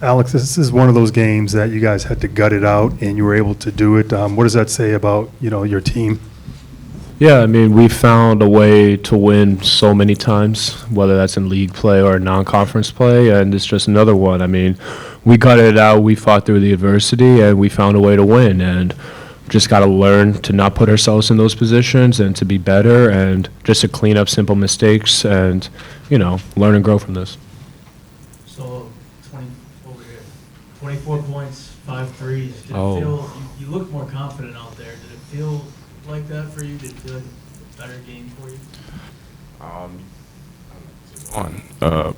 Alex, this is one of those games that you guys had to gut it out, and you were able to do it. What does that say about, your team? Yeah, I mean, we found a way to win so many times, whether that's in league play or non-conference play, and it's just another one. I mean, we got it out, we fought through the adversity, and we found a way to win, and just got to learn to not put ourselves in those positions and to be better and just to clean up simple mistakes and, learn and grow from this. So, 24 points, 5 threes. Did it Oh. you looked more confident out there. Did it feel like that for you? Did it feel like a better game for you?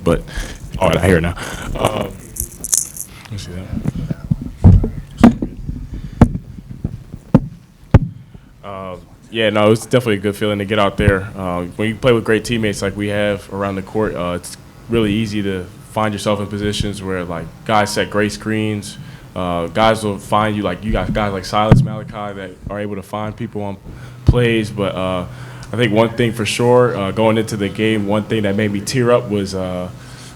But I hear it now. Let me see that. Yeah, no, it's definitely a good feeling to get out there. When you play with great teammates like we have around the court, it's really easy to find yourself in positions where, like, guys set great screens. Guys will find you, like, you got guys like Silas Malachi that are able to find people on plays. But I think one thing for sure, going into the game, one thing that made me tear up was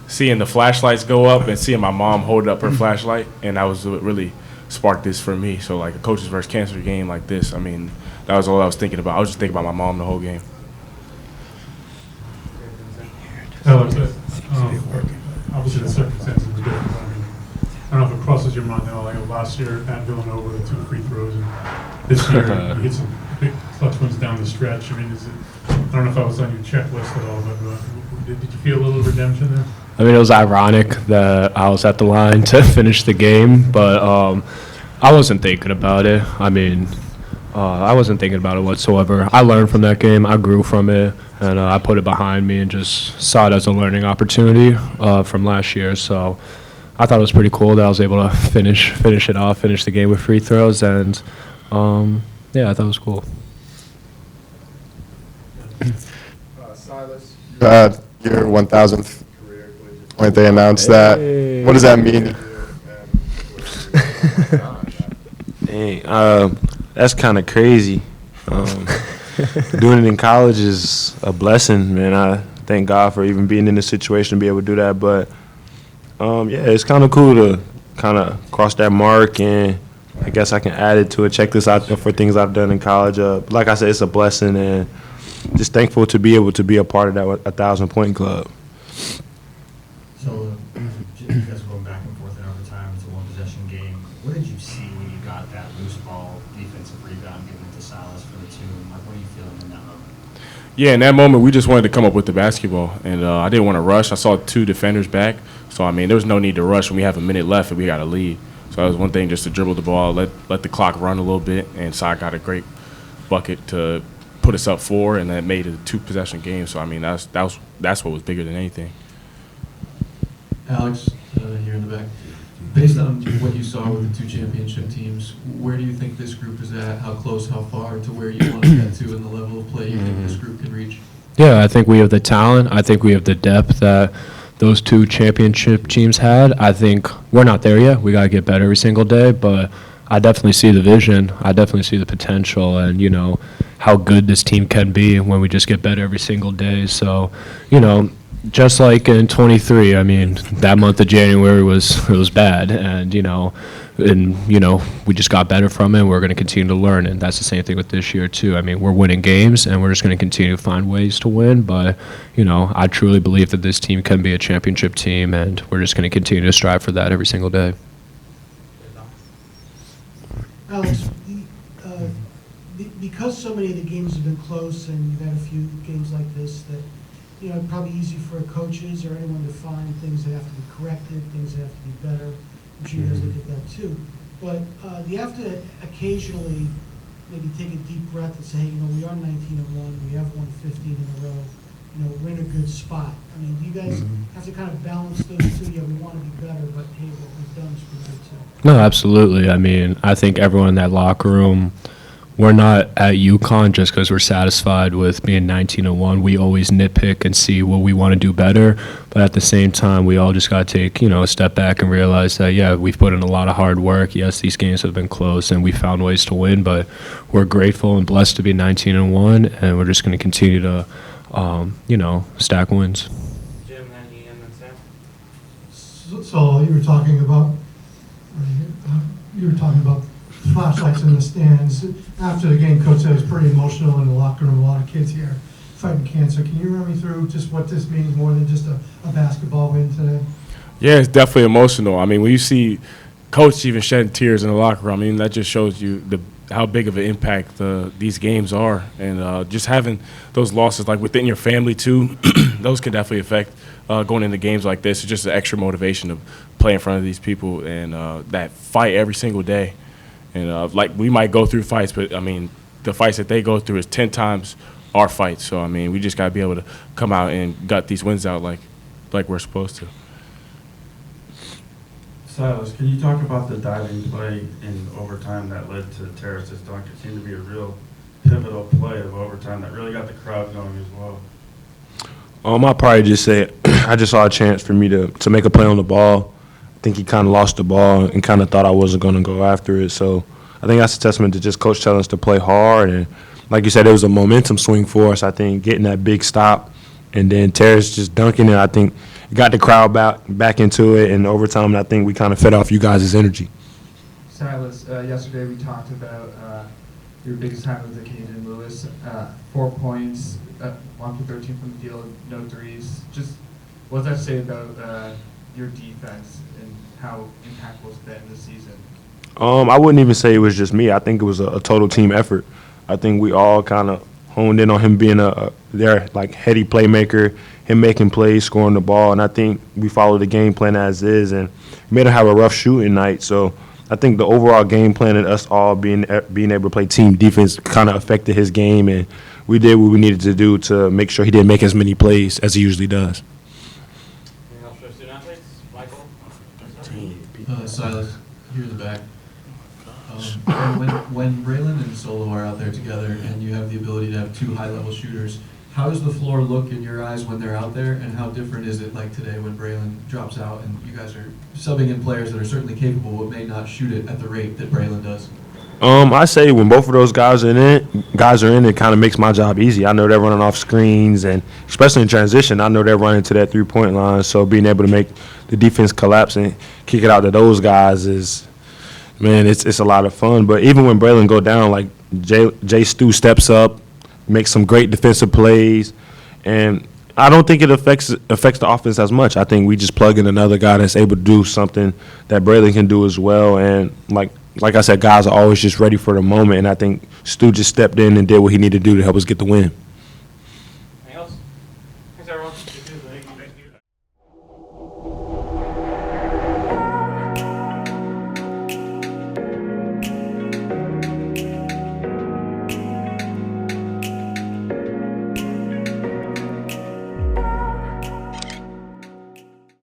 seeing the flashlights go up and seeing my mom hold up her flashlight. And that was what really sparked this for me. So, like, a coaches versus cancer game like this, I mean, that was all I was thinking about. I was just thinking about my mom the whole game. Alex, obviously the circumstances were different. I don't know if it crosses your mind now, like last year at Villanova, the 2 free throws, and this year you hit some big clutch ones down the stretch. I mean, I don't know if that was on your checklist at all, but did you feel a little redemption there? I mean, it was ironic that I was at the line to finish the game, but I wasn't thinking about it. I mean, I wasn't thinking about it whatsoever. I learned from that game. I grew from it, and I put it behind me and just saw it as a learning opportunity from last year. So I thought it was pretty cool that I was able to finish it off, finish the game with free throws, and yeah, I thought it was cool. Silas, you had your 1,000th career point. They announced that. What does that mean? Dang, that's kind of crazy. Doing it in college is a blessing, man. I thank God for even being in this situation to be able to do that. But, yeah, it's kind of cool to kind of cross that mark, and I guess I can add it to it, check this out for things I've done in college. Like I said, it's a blessing, and just thankful to be able to be a part of that 1,000-point club. So, you guys are going back and forth in overtime. It's a one-possession game. What did you see when you got that loose ball defensive rebound given to Silas for the 2? Like, what are you feeling in that moment? Yeah, in that moment, we just wanted to come up with the basketball, and I didn't want to rush. I saw 2 defenders back, so, I mean, there was no need to rush when we have a minute left and we got a lead. So that was one thing, just to dribble the ball, let the clock run a little bit, and Cy got a great bucket to put us up 4, and that made it a 2-possession game. So, I mean, that's what was bigger than anything. Alex, here in the back. Based on what you saw with the 2 championship teams, where do you think this group is at? How close, how far to where you want to get to in the level of play you think this group can reach? Yeah, I think we have the talent. I think we have the depth that those 2 championship teams had. I think we're not there yet. We got to get better every single day, but I definitely see the vision. I definitely see the potential and, how good this team can be when we just get better every single day. So, just like in 23, I mean, that month of January was bad, and we just got better from it. We're going to continue to learn, and that's the same thing with this year too. I mean, we're winning games, and we're just going to continue to find ways to win. But I truly believe that this team can be a championship team, and we're just going to continue to strive for that every single day. Alex, because so many of the games have been close, and you've had a few games like this that. Probably easy for coaches or anyone to find things that have to be corrected, things that have to be better. I'm sure you guys look at that too. But you have to occasionally maybe take a deep breath and say, hey, we are 19-1, we have won 15 in a row. We're in a good spot. I mean, do you guys have to kind of balance those two? Yeah, we want to be better, but hey, what we've done is pretty good too. No, absolutely. I mean, I think everyone in that locker room, we're not at UConn just because we're satisfied with being 19-1. We always nitpick and see what we want to do better. But at the same time, we all just got to take, a step back and realize that, yeah, we've put in a lot of hard work. Yes, these games have been close and we found ways to win, but we're grateful and blessed to be 19-1, and we're just going to continue to, stack wins. Jim, then Ian, and Sam. So you were talking about, flashlights in the stands. After the game, coach said it was pretty emotional in the locker room. A lot of kids here fighting cancer. Can you run me through just what this means more than just a basketball win today? Yeah, it's definitely emotional. I mean, when you see coach even shedding tears in the locker room, I mean, that just shows you how big of an impact these games are. And just having those losses, like within your family too, those can definitely affect going into games like this. It's just an extra motivation to play in front of these people and that fight every single day. And like we might go through fights, but I mean, the fights that they go through is 10 times our fights. So I mean, we just got to be able to come out and gut these wins out like we're supposed to. Silas, can you talk about the diving play in overtime that led to Terrace's dunk? It seemed to be a real pivotal play of overtime that really got the crowd going as well. I'll probably just say I just saw a chance for me to make a play on the ball. I think he kind of lost the ball and kind of thought I wasn't going to go after it. So I think that's a testament to just coach telling us to play hard. And like you said, it was a momentum swing for us, I think, getting that big stop. And then Terrace just dunking it, I think, got the crowd back into it. And overtime, I think we kind of fed off you guys' energy. Silas, yesterday we talked about your biggest time with the Caden Lewis, 4 points, 1 for 13 from the field, no threes. Just what does that say about your defense and how impactful it's been this season? I wouldn't even say it was just me. I think it was a total team effort. I think we all kind of honed in on him being their heady playmaker, him making plays, scoring the ball, and I think we followed the game plan as is and made him have a rough shooting night. So I think the overall game plan and us all being able to play team defense kind of affected his game, and we did what we needed to do to make sure he didn't make as many plays as he usually does. Anything else for student athletes? Michael? Silas, here in the back. When Braylon and Solo are out there together and you have the ability to have 2 high-level shooters, how does the floor look in your eyes when they're out there, and how different is it like today when Braylon drops out and you guys are subbing in players that are certainly capable but may not shoot it at the rate that Braylon does? I say when both of those guys are in, it kind of makes my job easy. I know they're running off screens, and especially in transition, I know they're running to that 3-point line. So being able to make the defense collapse and kick it out to those guys is, man, it's a lot of fun. But even when Braylon go down, like Jay Stu steps up, makes some great defensive plays, and I don't think it affects the offense as much. I think we just plug in another guy that's able to do something that Braylon can do as well. And like I said, guys are always just ready for the moment, and I think Stu just stepped in and did what he needed to do to help us get the win.